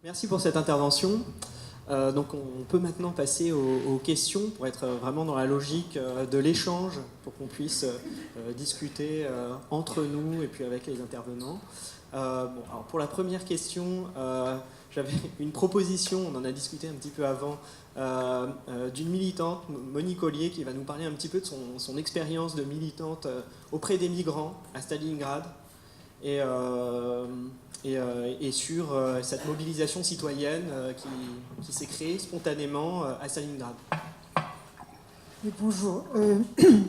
Merci pour cette intervention. Donc on peut maintenant passer aux questions pour être vraiment dans la logique de l'échange, pour qu'on puisse discuter entre nous et puis avec les intervenants. Alors pour la première question, j'avais une proposition, on en a discuté un petit peu avant, d'une militante, Monique Ollier, qui va nous parler un petit peu de son expérience de militante auprès des migrants à Stalingrad et sur cette mobilisation citoyenne qui s'est créée spontanément à Stalingrad. Oui, bonjour.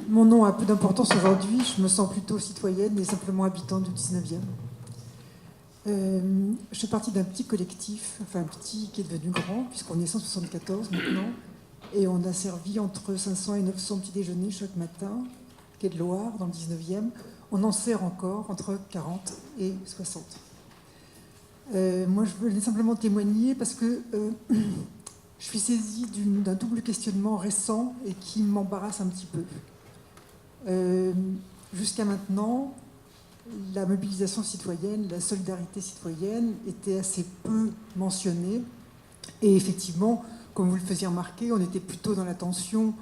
Mon nom a peu d'importance aujourd'hui. Je me sens plutôt citoyenne et simplement habitante du 19e. Je fais partie d'un petit collectif, enfin petit qui est devenu grand, puisqu'on est 174 maintenant, et on a servi entre 500 et 900 petits déjeuners chaque matin, quai de Loire, dans le 19e. On en sert encore entre 40 et 60. Moi, je voulais simplement témoigner parce que je suis saisie d'un double questionnement récent et qui m'embarrasse un petit peu. Jusqu'à maintenant, la mobilisation citoyenne, la solidarité citoyenne était assez peu mentionnée. Et effectivement, comme vous le faisiez remarquer, on était plutôt dans la tension,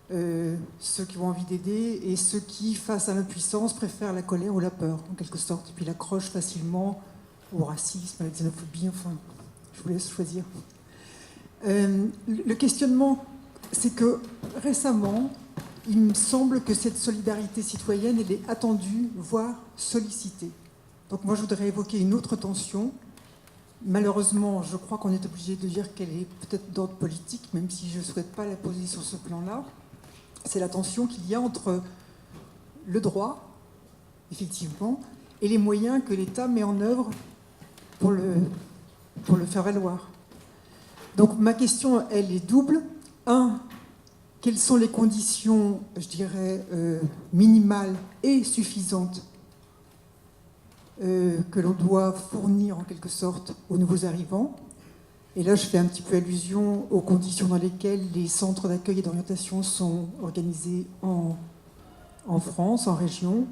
ceux qui ont envie d'aider et ceux qui, face à l'impuissance, préfèrent la colère ou la peur, en quelque sorte, et puis l'accrochent facilement au racisme, à la xénophobie, enfin, je vous laisse choisir. Le questionnement, c'est que récemment, il me semble que cette solidarité citoyenne, elle est attendue, voire sollicitée. Donc moi, je voudrais évoquer une autre tension. Malheureusement, je crois qu'on est obligé de dire qu'elle est peut-être d'ordre politique, même si je ne souhaite pas la poser sur ce plan-là. C'est la tension qu'il y a entre le droit, effectivement, et les moyens que l'État met en œuvre pour le faire valoir. Donc ma question, elle est double. Un, quelles sont les conditions, je dirais, minimales et suffisantes que l'on doit fournir en quelque sorte aux nouveaux arrivants? Et là, je fais un petit peu allusion aux conditions dans lesquelles les centres d'accueil et d'orientation sont organisés en France, en région.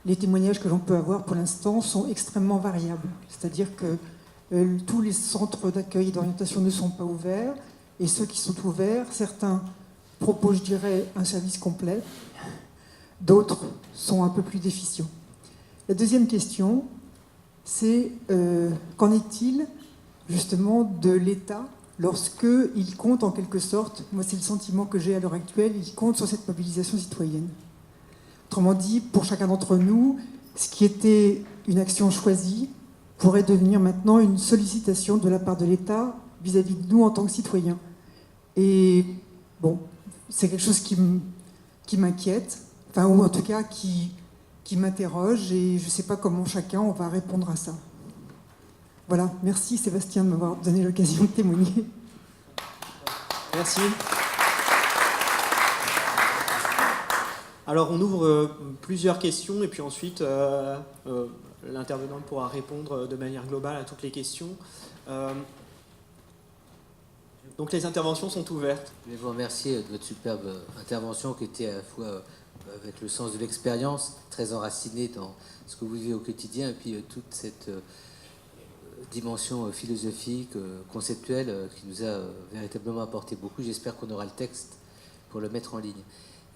Les témoignages que l'on peut avoir pour l'instant sont extrêmement variables. C'est-à-dire que tous les centres d'accueil et d'orientation ne sont pas ouverts, et ceux qui sont ouverts, certains proposent, je dirais, un service complet, d'autres sont un peu plus déficients. La deuxième question, c'est qu'en est-il justement de l'État lorsqu'il compte en quelque sorte, moi c'est le sentiment que j'ai à l'heure actuelle, il compte sur cette mobilisation citoyenne. Autrement dit, pour chacun d'entre nous, ce qui était une action choisie pourrait devenir maintenant une sollicitation de la part de l'État vis-à-vis de nous en tant que citoyens. Et bon, c'est quelque chose qui m'inquiète, enfin, ou en tout cas qui m'interroge, et je ne sais pas comment chacun on va répondre à ça. Voilà, merci Sébastien de m'avoir donné l'occasion de témoigner. Merci. Alors on ouvre plusieurs questions et puis ensuite l'intervenant pourra répondre de manière globale à toutes les questions. Donc les interventions sont ouvertes. Je vais vous remercier de votre superbe intervention qui était à la fois avec le sens de l'expérience, très enraciné dans ce que vous vivez au quotidien, et puis toute cette dimension philosophique, conceptuelle, qui nous a véritablement apporté beaucoup. J'espère qu'on aura le texte pour le mettre en ligne.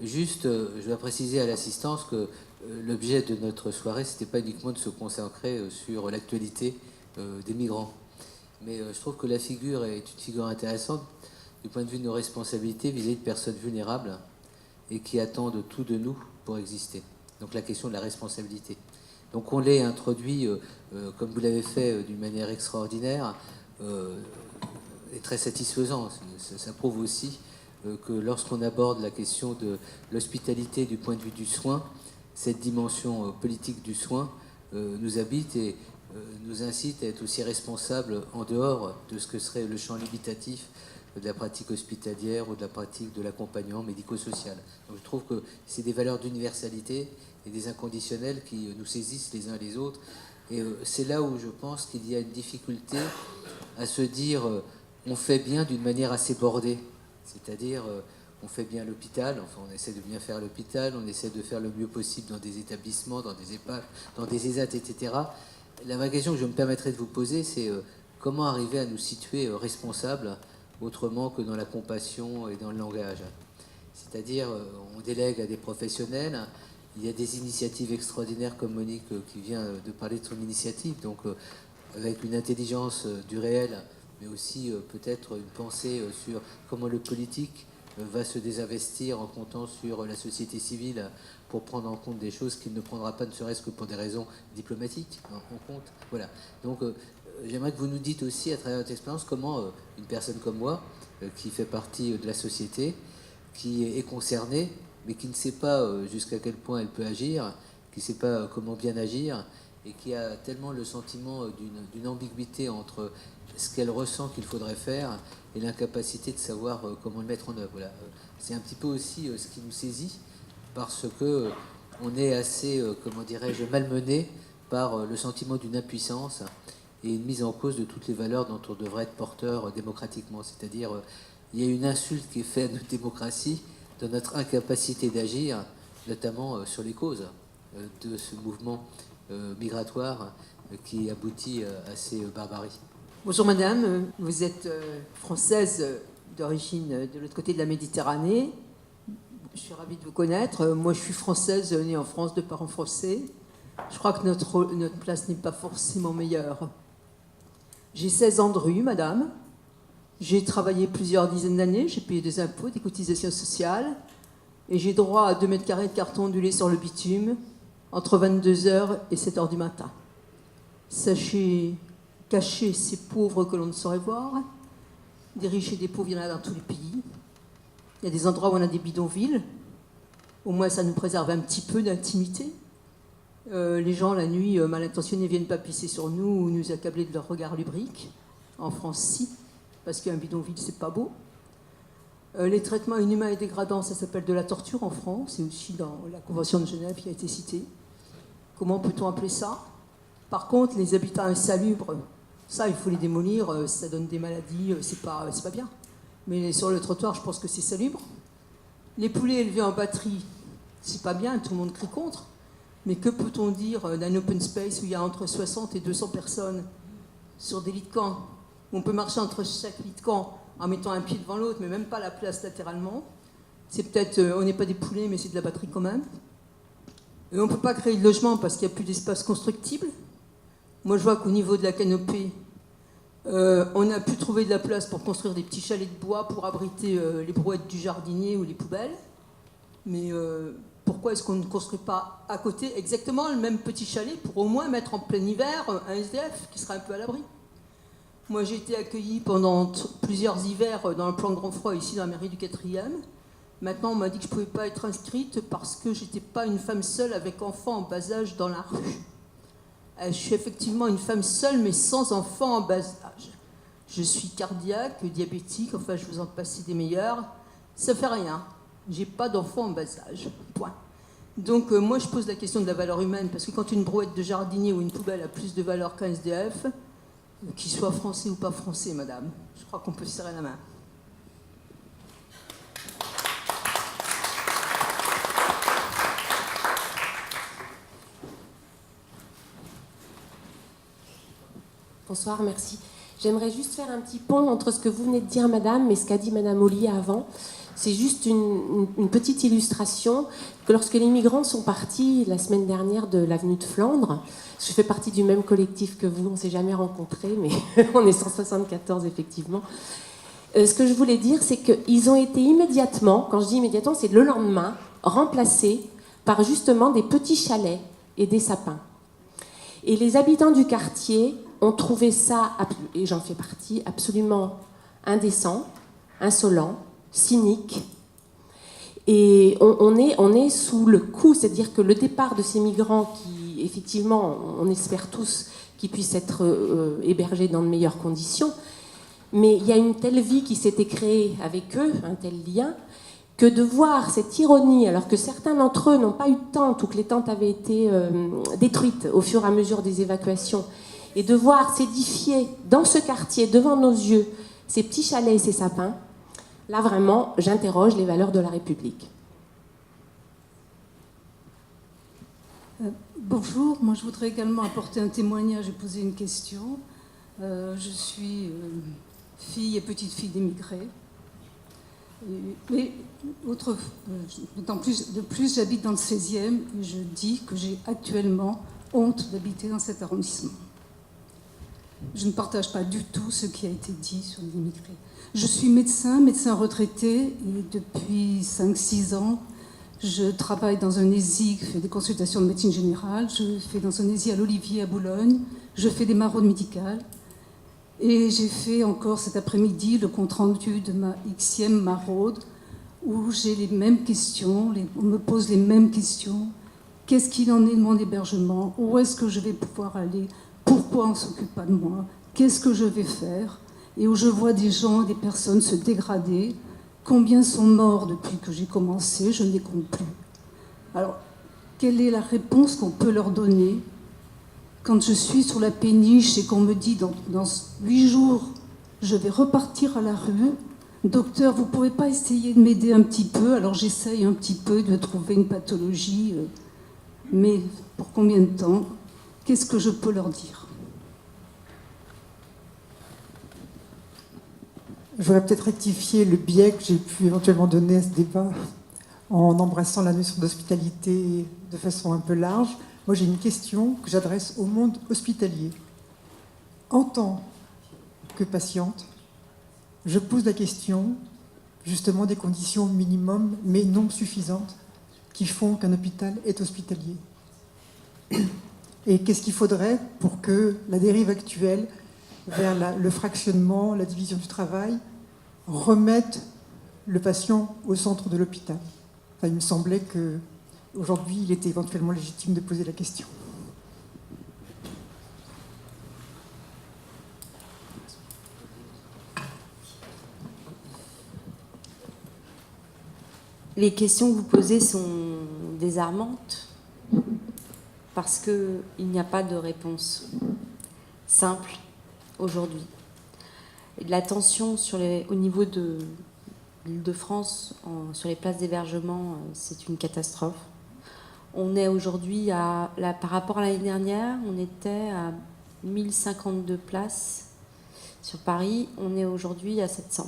Juste, je dois préciser à l'assistance que l'objet de notre soirée, c'était pas uniquement de se consacrer sur l'actualité des migrants. Mais je trouve que la figure est une figure intéressante du point de vue de nos responsabilités vis-à-vis de personnes vulnérables et qui attendent tout de nous pour exister. Donc la question de la responsabilité. Donc on l'est introduit, comme vous l'avez fait, d'une manière extraordinaire et très satisfaisant. Ça prouve aussi que lorsqu'on aborde la question de l'hospitalité du point de vue du soin, cette dimension politique du soin nous habite et nous incite à être aussi responsables en dehors de ce que serait le champ limitatif de la pratique hospitalière ou de la pratique de l'accompagnement médico-social. Donc je trouve que c'est des valeurs d'universalité et des inconditionnels qui nous saisissent les uns les autres. Et c'est là où je pense qu'il y a une difficulté à se dire on fait bien d'une manière assez bordée. C'est-à-dire on fait bien l'hôpital, enfin on essaie de bien faire l'hôpital, on essaie de faire le mieux possible dans des établissements, dans des EHPAD, dans des ESAT, etc. La vraie question que je me permettrai de vous poser, c'est comment arriver à nous situer responsables autrement que dans la compassion et dans le langage. C'est-à-dire, on délègue à des professionnels, il y a des initiatives extraordinaires comme Monique qui vient de parler de son initiative, donc avec une intelligence du réel, mais aussi peut-être une pensée sur comment le politique va se désinvestir en comptant sur la société civile pour prendre en compte des choses qu'il ne prendra pas, ne serait-ce que pour des raisons diplomatiques en compte. Voilà. Donc j'aimerais que vous nous dites aussi, à travers votre expérience, comment une personne comme moi, qui fait partie de la société, qui est concernée, mais qui ne sait pas jusqu'à quel point elle peut agir, qui ne sait pas comment bien agir, et qui a tellement le sentiment d'une ambiguïté entre ce qu'elle ressent qu'il faudrait faire et l'incapacité de savoir comment le mettre en œuvre. Voilà. C'est un petit peu aussi ce qui nous saisit, parce que on est assez, comment dirais-je, malmené par le sentiment d'une impuissance et une mise en cause de toutes les valeurs dont on devrait être porteur démocratiquement. C'est-à-dire, il y a une insulte qui est faite à notre démocratie dans notre incapacité d'agir, notamment sur les causes de ce mouvement migratoire qui aboutit à ces barbaries. Bonjour madame, vous êtes française d'origine de l'autre côté de la Méditerranée. Je suis ravie de vous connaître. Moi je suis française née en France de parents français. Je crois que notre place n'est pas forcément meilleure. J'ai 16 ans de rue, madame. J'ai travaillé plusieurs dizaines d'années, j'ai payé des impôts, des cotisations sociales, et j'ai droit à 2 mètres carrés de carton ondulé sur le bitume entre 22h et 7h du matin. Sachez cacher ces pauvres que l'on ne saurait voir. Des riches et des pauvres, il y en a dans tous les pays. Il y a des endroits où on a des bidonvilles. Au moins, ça nous préserve un petit peu d'intimité. Les gens, la nuit, mal intentionnés, ne viennent pas pisser sur nous ou nous accabler de leur regard lubrique. En France, si, parce qu'un bidonville, c'est pas beau. Les traitements inhumains et dégradants, ça s'appelle de la torture en France. C'est aussi dans la Convention de Genève qui a été citée. Comment peut-on appeler ça? Par contre, les habitats insalubres, ça, il faut les démolir, ça donne des maladies, c'est pas bien. Mais sur le trottoir, je pense que c'est salubre. Les poulets élevés en batterie, c'est pas bien, tout le monde crie contre. Mais que peut-on dire d'un open space où il y a entre 60 et 200 personnes sur des lits de camp, où on peut marcher entre chaque lit de camp en mettant un pied devant l'autre, mais même pas la place latéralement. C'est peut-être, on n'est pas des poulets, mais c'est de la batterie quand même. Et on ne peut pas créer de logement parce qu'il n'y a plus d'espace constructible. Moi, je vois qu'au niveau de la canopée, on a pu trouver de la place pour construire des petits chalets de bois pour abriter les brouettes du jardinier ou les poubelles. Mais pourquoi est-ce qu'on ne construit pas à côté exactement le même petit chalet pour au moins mettre en plein hiver un SDF qui sera un peu à l'abri? Moi, j'ai été accueillie pendant plusieurs hivers dans le plan Grand Froid ici dans la mairie du 4e. Maintenant, on m'a dit que je ne pouvais pas être inscrite parce que je n'étais pas une femme seule avec enfants en bas âge dans la rue. Je suis effectivement une femme seule, mais sans enfants en bas âge. Je suis cardiaque, diabétique, enfin, je vous en passe des meilleurs. Ça fait rien. J'ai pas d'enfants en bas âge. Point. Donc, moi, je pose la question de la valeur humaine, parce que quand une brouette de jardinier ou une poubelle a plus de valeur qu'un SDF, qu'il soit français ou pas français, madame, je crois qu'on peut se serrer la main. Bonsoir, merci. J'aimerais juste faire un petit pont entre ce que vous venez de dire, madame, et ce qu'a dit madame Ollier avant. C'est juste une petite illustration que lorsque les migrants sont partis la semaine dernière de l'avenue de Flandre, je fais partie du même collectif que vous, on ne s'est jamais rencontrés, mais on est 174 effectivement. Ce que je voulais dire, c'est qu'ils ont été immédiatement, quand je dis immédiatement, c'est le lendemain, remplacés par justement des petits chalets et des sapins. Et les habitants du quartier ont trouvé ça, et j'en fais partie, absolument indécent, insolent, cynique. Et on est sous le coup, c'est-à-dire que le départ de ces migrants qui, effectivement, on espère tous qu'ils puissent être hébergés dans de meilleures conditions, mais il y a une telle vie qui s'était créée avec eux, un tel lien, que de voir cette ironie, alors que certains d'entre eux n'ont pas eu de tente ou que les tentes avaient été détruites au fur et à mesure des évacuations, et de voir s'édifier dans ce quartier, devant nos yeux, ces petits chalets et ces sapins, là vraiment, j'interroge les valeurs de la République. Bonjour, moi je voudrais également apporter un témoignage et poser une question. Je suis fille et petite-fille d'émigrés. Mais d'autant plus, j'habite dans le 16e et je dis que j'ai actuellement honte d'habiter dans cet arrondissement. Je ne partage pas du tout ce qui a été dit sur les immigrés. Je suis médecin retraité, et depuis 5-6 ans, je travaille dans un ESI qui fait des consultations de médecine générale, je fais dans un ESI à l'Olivier à Boulogne, je fais des maraudes médicales, et j'ai fait encore cet après-midi le compte-rendu de ma Xème maraude, où j'ai les mêmes questions, on me pose les mêmes questions. Qu'est-ce qu'il en est de mon hébergement? Où est-ce que je vais pouvoir aller? Pourquoi on ne s'occupe pas de moi? Qu'est-ce que je vais faire? Et où je vois des gens, des personnes se dégrader. Combien sont morts depuis que j'ai commencé? Je ne les compte plus. Alors, quelle est la réponse qu'on peut leur donner quand je suis sur la péniche et qu'on me dit dans 8 jours, je vais repartir à la rue? Docteur, vous ne pouvez pas essayer de m'aider un petit peu? Alors j'essaye un petit peu de trouver une pathologie, mais pour combien de temps? Qu'est-ce que je peux leur dire? Je voudrais peut-être rectifier le biais que j'ai pu éventuellement donner à ce débat en embrassant la notion d'hospitalité de façon un peu large. Moi, j'ai une question que j'adresse au monde hospitalier. En tant que patiente, je pose la question justement des conditions minimum mais non suffisantes qui font qu'un hôpital est hospitalier. Et qu'est-ce qu'il faudrait pour que la dérive actuelle vers le fractionnement, la division du travail, remette le patient au centre de l'hôpital? Enfin, il me semblait qu'aujourd'hui, il était éventuellement légitime de poser la question. Les questions que vous posez sont désarmantes parce qu'il n'y a pas de réponse simple aujourd'hui. La tension au niveau de l'Île-de-France, sur les places d'hébergement, c'est une catastrophe. On est aujourd'hui, par rapport à l'année dernière, on était à 1052 places sur Paris. On est aujourd'hui à 700.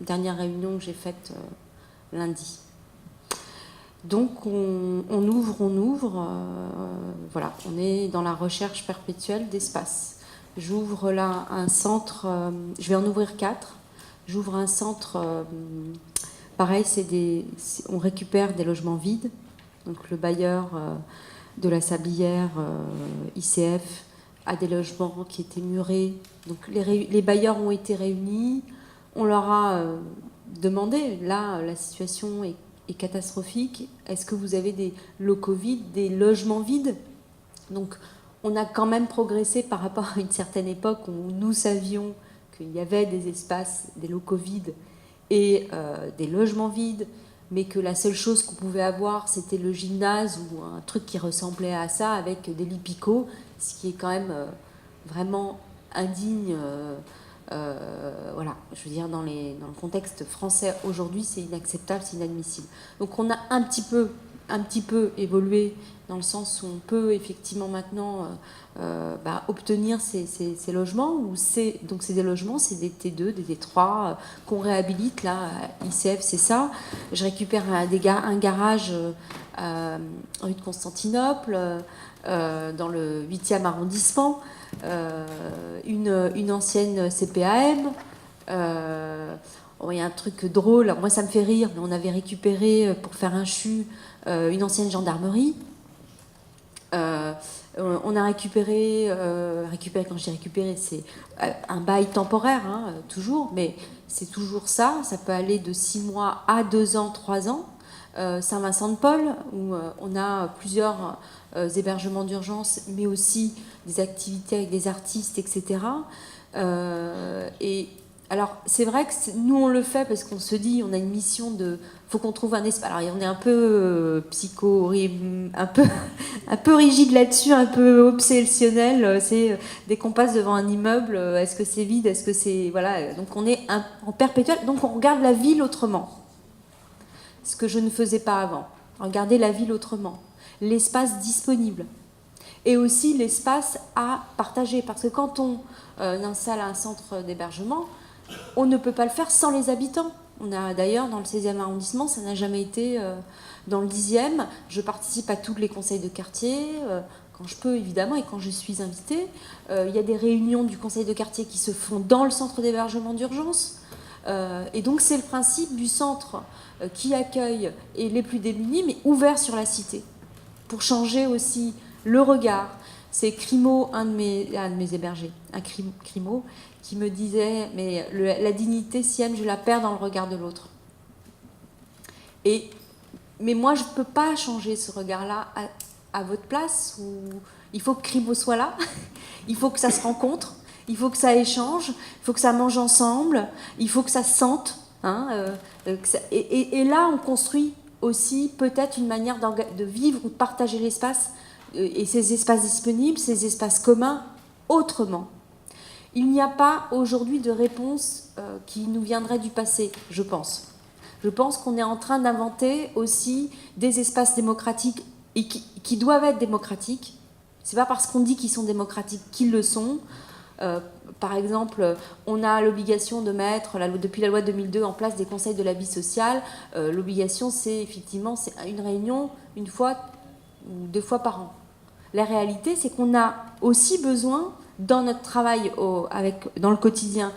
Dernière réunion que j'ai faite lundi. Donc on ouvre, voilà, on est dans la recherche perpétuelle d'espace. J'ouvre là un centre, je vais en ouvrir 4. J'ouvre un centre, pareil, on récupère des logements vides. Donc le bailleur de la Sablière, ICF, a des logements qui étaient murés. Donc les bailleurs ont été réunis, on leur a demandé, là la situation est catastrophique, est-ce que vous avez des locaux vides, des logements vides? Donc on a quand même progressé par rapport à une certaine époque où nous savions qu'il y avait des espaces, des locaux vides et des logements vides, mais que la seule chose qu'on pouvait avoir, c'était le gymnase ou un truc qui ressemblait à ça avec des lits picots, ce qui est quand même vraiment indigne. Voilà, je veux dire, dans le contexte français aujourd'hui, c'est inacceptable, c'est inadmissible. Donc on a un petit peu évolué dans le sens où on peut effectivement maintenant obtenir ces logements. Donc c'est des logements, c'est des T2, des T3 qu'on réhabilite. Là, ICF, c'est ça. Je récupère un garage rue de Constantinople, dans le 8e arrondissement. Une ancienne CPAM. Il y a un truc drôle, moi ça me fait rire, mais on avait récupéré pour faire un CHU une ancienne gendarmerie. On a récupéré, quand je dis récupéré, c'est un bail temporaire, hein, toujours, mais c'est toujours ça peut aller de 6 mois à 2 ans, 3 ans. Saint-Vincent-de-Paul, où on a plusieurs hébergements d'urgence, mais aussi des activités avec des artistes, etc. Et alors, c'est vrai que nous, on le fait parce qu'on se dit, on a une mission faut qu'on trouve un espace. Alors, on est un peu un peu rigide là-dessus, un peu obsessionnel. C'est dès qu'on passe devant un immeuble, est-ce que c'est vide, est-ce que c'est... Voilà, donc on est en perpétuel, donc on regarde la ville autrement. Ce que je ne faisais pas avant. Regarder la ville autrement. L'espace disponible. et aussi l'espace à partager. Parce que quand on installe un centre d'hébergement, on ne peut pas le faire sans les habitants. On a d'ailleurs dans le 16e arrondissement, ça n'a jamais été dans le 10e. Je participe à tous les conseils de quartier, quand je peux évidemment, et quand je suis invitée. Il y a des réunions du conseil de quartier qui se font dans le centre d'hébergement d'urgence. Et donc c'est le principe du centre qui accueille les plus démunis, mais ouvert sur la cité, pour changer aussi le regard. C'est Crimo, un de mes hébergés, un Crimo, qui me disait, mais la dignité, Siam, je la perds dans le regard de l'autre. Mais moi, je ne peux pas changer ce regard-là à votre place. Il faut que Crimo soit là, il faut que ça se rencontre, il faut que ça échange, il faut que ça mange ensemble, il faut que ça se sente. Et là, on construit aussi peut-être une manière de vivre ou de partager l'espace et ces espaces disponibles, ces espaces communs, autrement. Il n'y a pas aujourd'hui de réponse qui nous viendrait du passé, je pense. Je pense qu'on est en train d'inventer aussi des espaces démocratiques et qui doivent être démocratiques. C'est pas parce qu'on dit qu'ils sont démocratiques qu'ils le sont. Par exemple, on a l'obligation de mettre, depuis la loi 2002, en place des conseils de la vie sociale. L'obligation, c'est effectivement une réunion une fois ou 2 fois par an. La réalité, c'est qu'on a aussi besoin, dans notre travail dans le quotidien,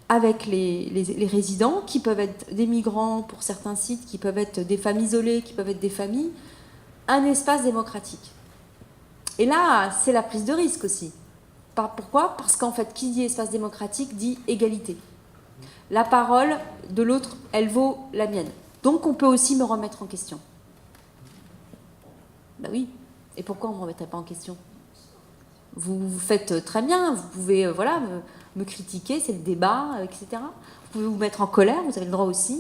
avec les résidents, qui peuvent être des migrants pour certains sites, qui peuvent être des femmes isolées, qui peuvent être des familles, un espace démocratique. Et là, c'est la prise de risque aussi. Pourquoi ? Parce qu'en fait, qui dit espace démocratique dit égalité. La parole de l'autre, elle vaut la mienne. Donc on peut aussi me remettre en question. Ben oui. Et pourquoi on ne me remettrait pas en question ? Vous faites très bien, vous pouvez me critiquer, c'est le débat, etc. Vous pouvez vous mettre en colère, vous avez le droit aussi.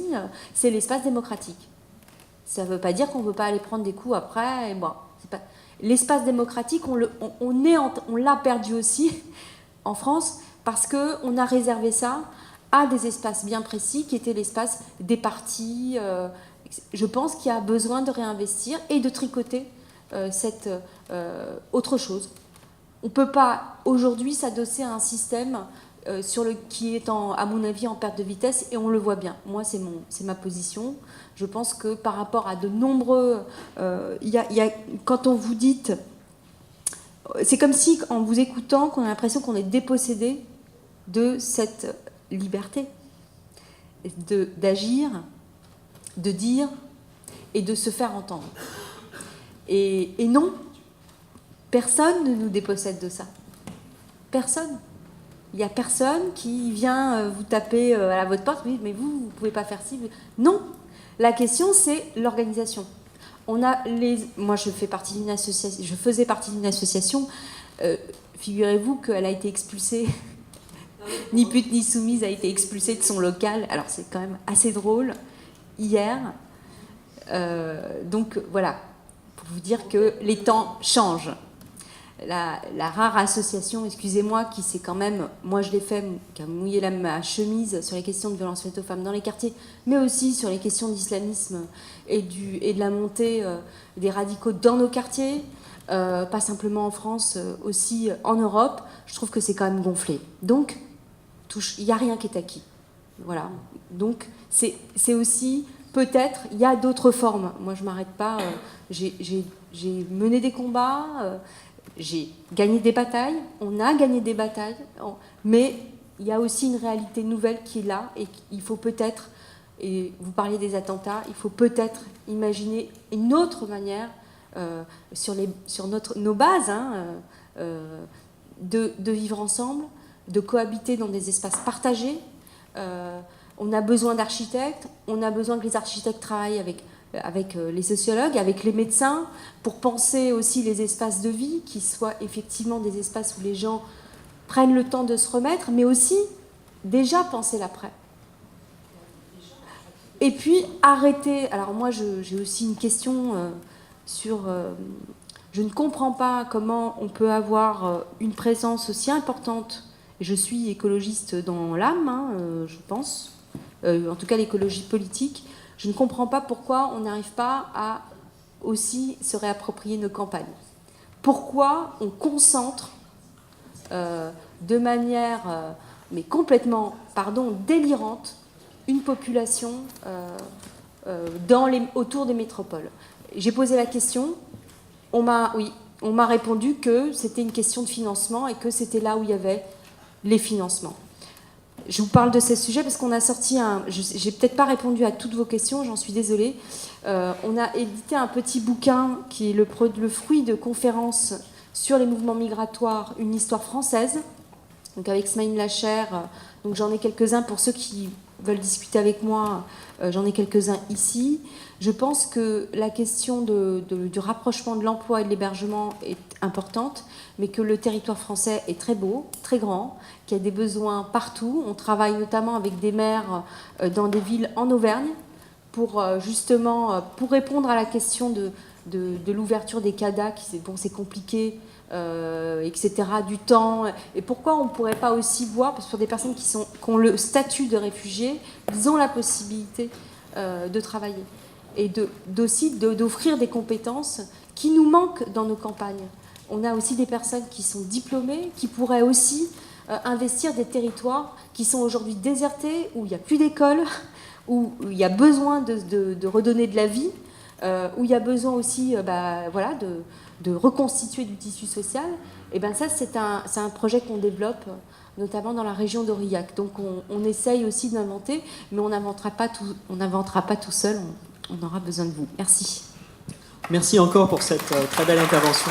C'est l'espace démocratique. Ça ne veut pas dire qu'on ne veut pas aller prendre des coups après. Et bon, c'est pas... L'espace démocratique, on l'a perdu aussi en France parce qu'on a réservé ça à des espaces bien précis qui étaient l'espace des partis. Je pense qu'il y a besoin de réinvestir et de tricoter cette autre chose. On ne peut pas aujourd'hui s'adosser à un système qui est, à mon avis, en perte de vitesse, et on le voit bien. Moi, c'est ma position. Je pense que par rapport à de nombreux... quand on vous dit... C'est comme si, en vous écoutant, qu'on a l'impression qu'on est dépossédé de cette liberté d'agir, de dire et de se faire entendre. Et non, personne ne nous dépossède de ça. Personne. Il n'y a personne qui vient vous taper à votre porte, oui, mais vous ne pouvez pas faire ci. Non. La question, c'est l'organisation. Moi, je faisais partie d'une association. Figurez-vous qu'elle a été expulsée, ni pute ni soumise, a été expulsée de son local. Alors, c'est quand même assez drôle. Hier. Donc, voilà. Pour vous dire que les temps changent. La rare association, excusez-moi, qui s'est quand même, moi je l'ai fait, qui a mouillé ma chemise sur les questions de violence faites aux femmes dans les quartiers, mais aussi sur les questions d'islamisme et de la montée des radicaux dans nos quartiers, pas simplement en France, aussi en Europe, je trouve que c'est quand même gonflé. Donc, il n'y a rien qui est acquis. Voilà. Donc, c'est aussi, peut-être, il y a d'autres formes. Moi, je ne m'arrête pas. J'ai mené des combats. J'ai gagné des batailles, on a gagné des batailles, mais il y a aussi une réalité nouvelle qui est là et il faut peut-être, et vous parliez des attentats, il faut peut-être imaginer une autre manière sur nos bases de vivre ensemble, de cohabiter dans des espaces partagés. On a besoin d'architectes, on a besoin que les architectes travaillent avec les sociologues, avec les médecins, pour penser aussi les espaces de vie, qui soient effectivement des espaces où les gens prennent le temps de se remettre, mais aussi déjà penser l'après. Et puis arrêter... Alors moi, j'ai aussi une question sur... je ne comprends pas comment on peut avoir une présence aussi importante. Je suis écologiste dans l'âme, je pense, en tout cas l'écologie politique. Je ne comprends pas pourquoi on n'arrive pas à aussi se réapproprier nos campagnes. pourquoi on concentre de manière mais complètement, délirante, une population autour des métropoles. J'ai posé la question, on m'a répondu que c'était une question de financement et que c'était là où il y avait les financements. Je vous parle de ces sujets parce qu'on a sorti j'ai peut-être pas répondu à toutes vos questions, j'en suis désolée. On a édité un petit bouquin qui est le fruit de conférences sur les mouvements migratoires, une histoire française, donc avec Smaïn Lacher. Donc j'en ai quelques-uns pour ceux qui veulent discuter avec moi, j'en ai quelques-uns ici. Je pense que la question du rapprochement de l'emploi et de l'hébergement est importante, mais que le territoire français est très beau, très grand, qu'il y a des besoins partout. On travaille notamment avec des maires dans des villes en Auvergne pour répondre à la question de l'ouverture des CADA, c'est compliqué, etc., du temps. Et pourquoi on ne pourrait pas aussi voir, parce que pour des personnes qui ont le statut de réfugiés, ils ont la possibilité de travailler et d'offrir des compétences qui nous manquent dans nos campagnes. On a aussi des personnes qui sont diplômées, qui pourraient aussi investir des territoires qui sont aujourd'hui désertés, où il n'y a plus d'école, où il y a besoin de redonner de la vie, où il y a besoin aussi de reconstituer du tissu social. Et bien ça, c'est un projet qu'on développe, notamment dans la région d'Aurillac. Donc on essaye aussi d'inventer, mais on n'inventera pas tout seul, on aura besoin de vous. Merci. Merci encore pour cette très belle intervention.